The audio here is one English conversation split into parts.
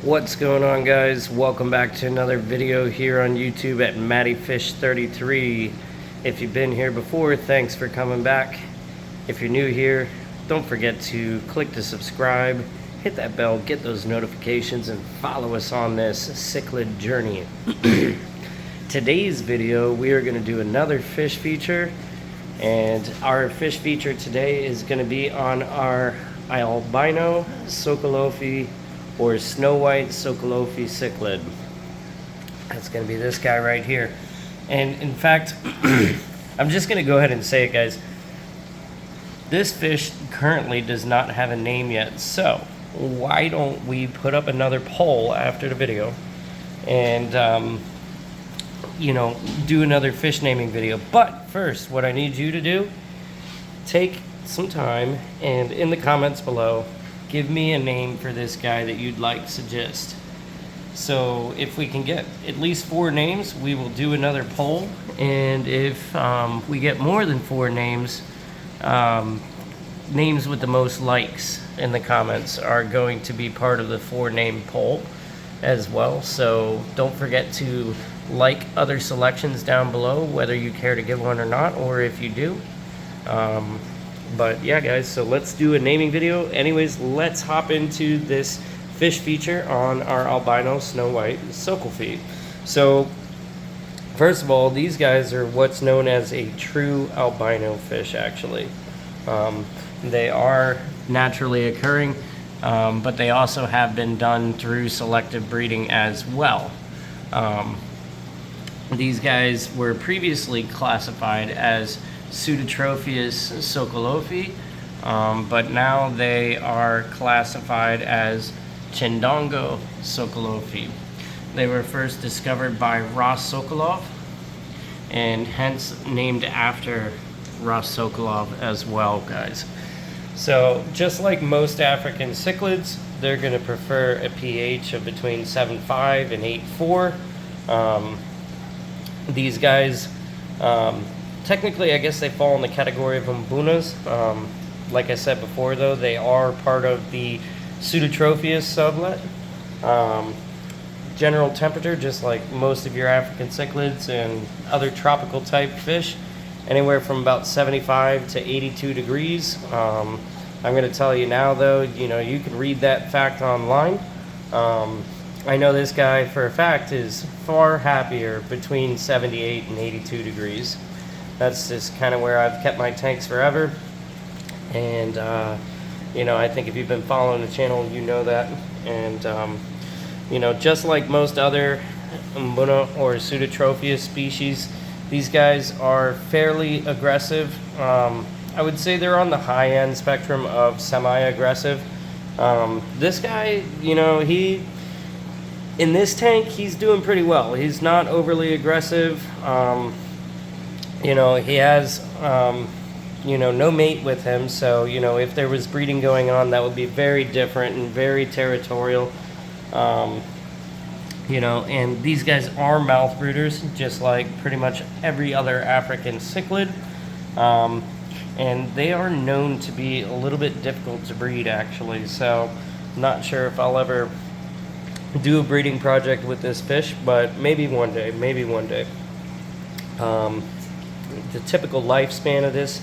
What's going on, guys? Welcome back to another video here on YouTube at MattyFish33. If you've been here before, thanks for coming back. If you're new here, don't forget to click to subscribe, hit that bell, get those notifications, and follow us on this cichlid journey. Today's video, we are going to do another fish feature, and our fish feature today is going to be on our Albino Socolofi or Snow White Socolofi cichlid. That's going to be this guy right here. And in fact, I'm just going to go ahead and say it, guys. This fish currently does not have a name yet, so why don't we put up another poll after the video and do another fish naming video. But first, what I need you to do, take some time and in the comments below, give me a name for this guy that you'd like to suggest. So if we can get at least 4 names, we will do another poll. And if we get more than 4 names, names with the most likes in the comments are going to be part of the 4-name poll as well. So don't forget to like other selections down below, whether you care to give one or not, or if you do. But yeah, guys, so let's do a naming video. Anyways, let's hop into this fish feature on our albino Snow White Socolofi. So first of all, these guys are what's known as a true albino fish, actually. They are naturally occurring, but they also have been done through selective breeding as well. These guys were previously classified as Pseudotropheus Socolofi, but now they are classified as Chindongo Socolofi. They were first discovered by Ross Sokolov, and hence named after Ross Sokolov as well, guys. So just like most African cichlids, they're going to prefer a pH of between 7.5 and 8.4. These guys, technically, I guess they fall in the category of umbunas. Like I said before, though, they are part of the Pseudotropheus sublet. General temperature, just like most of your African cichlids and other tropical type fish, anywhere from about 75 to 82 degrees. I'm going to tell you now, though, you can read that fact online. I know this guy for a fact is far happier between 78 and 82 degrees. That's just kind of where I've kept my tanks forever. And, I think if you've been following the channel, you know that. And, just like most other Umbuna or Pseudotropheus species, these guys are fairly aggressive. I would say they're on the high-end spectrum of semi-aggressive. This guy, in this tank, he's doing pretty well. He's not overly aggressive. He has, no mate with him. So, if there was breeding going on, that would be very different and very territorial. And these guys are mouth brooders, just like pretty much every other African cichlid. And they are known to be a little bit difficult to breed, actually. So, I'm not sure if I'll ever do a breeding project with this fish, but maybe one day. The typical lifespan of this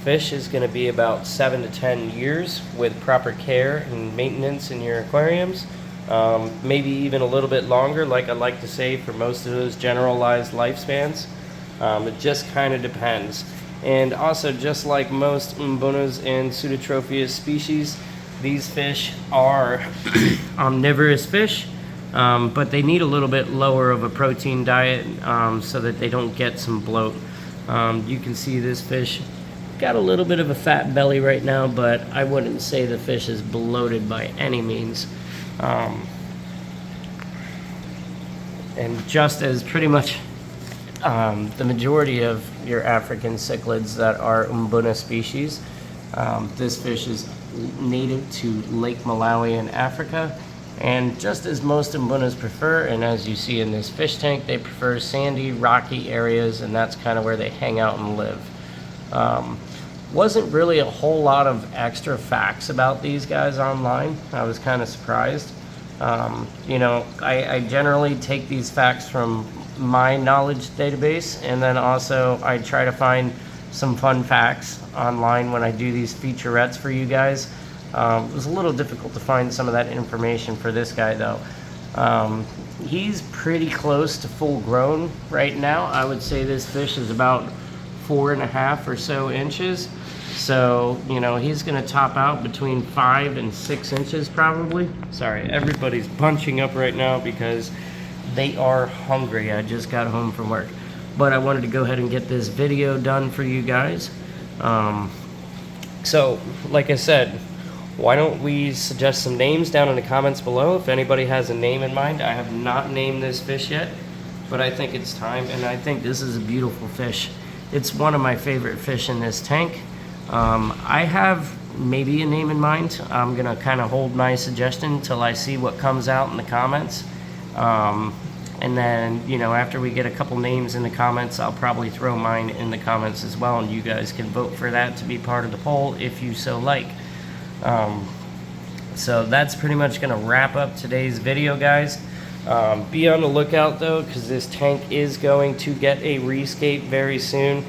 fish is going to be about 7 to 10 years with proper care and maintenance in your aquariums. Maybe even a little bit longer, like I like to say, for most of those generalized lifespans. It just kind of depends. And also, just like most umbunas and Pseudotropheus species, these fish are omnivorous fish, but they need a little bit lower of a protein diet so that they don't get some bloat. You can see this fish got a little bit of a fat belly right now, but I wouldn't say the fish is bloated by any means. And just as pretty much the majority of your African cichlids that are umbuna species, this fish is native to Lake Malawi in Africa. And just as most umbunas prefer, and as you see in this fish tank, they prefer sandy, rocky areas, and that's kind of where they hang out and live. Wasn't really a whole lot of extra facts about these guys online. I was kind of surprised. You know, I generally take these facts from my knowledge database, and then also I try to find some fun facts online when I do these featurettes for you guys. It was a little difficult to find some of that information for this guy though. He's pretty close to full grown right now. I would say this fish is about 4.5 or so inches. So, you know, he's going to top out between 5 and 6 inches probably. Sorry, everybody's bunching up right now because they are hungry. I just got home from work. But I wanted to go ahead and get this video done for you guys. So, like I said, why don't we suggest some names down in the comments below if anybody has a name in mind. I have not named this fish yet, but I think it's time, and I think this is a beautiful fish. It's one of my favorite fish in this tank. I have maybe a name in mind. I'm gonna kind of hold my suggestion till I see what comes out in the comments. And then, you know, after we get a couple names in the comments, I'll probably throw mine in the comments as well, and you guys can vote for that to be part of the poll if you so like. So that's pretty much gonna wrap up today's video, guys. Be on the lookout though, because this tank is going to get a rescape very soon.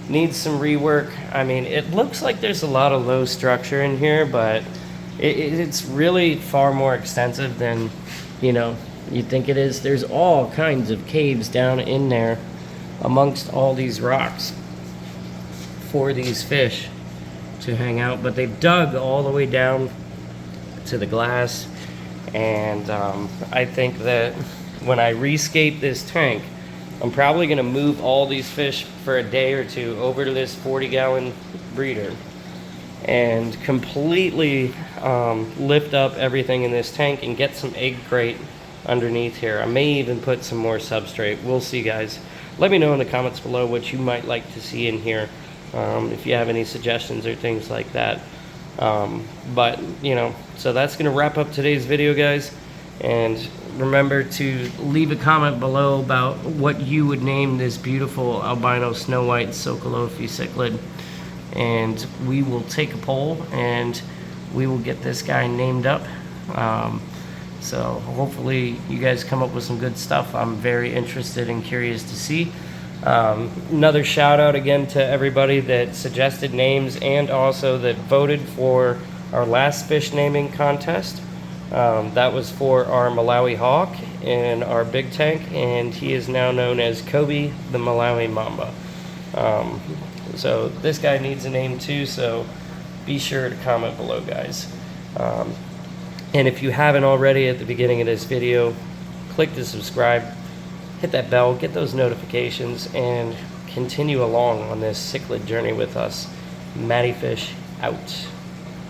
Needs some rework. I mean, it looks like there's a lot of low structure in here, but it's really far more extensive than, you know, you think it is. There's all kinds of caves down in there amongst all these rocks for these fish to hang out, but they've dug all the way down to the glass, and I think that when I rescape this tank, I'm probably going to move all these fish for a day or two over to this 40-gallon breeder and completely lift up everything in this tank and get some egg crate underneath here. I may even put some more substrate. We'll see, guys. Let me know in the comments below what you might like to see in here, if you have any suggestions or things like that. But, you know, so that's going to wrap up today's video, guys. And remember to leave a comment below about what you would name this beautiful albino snow white Socolofi cichlid, and we will take a poll and we will get this guy named up. So hopefully you guys come up with some good stuff. I'm very interested and curious to see. Another shout out again to everybody that suggested names and also that voted for our last fish naming contest. That was for our Malawi hawk in our big tank, and he is now known as Kobe the Malawi Mamba. So this guy needs a name too, so be sure to comment below, guys. And if you haven't already, at the beginning of this video, click to subscribe, hit that bell, get those notifications, and continue along on this cichlid journey with us. Matty Fish out.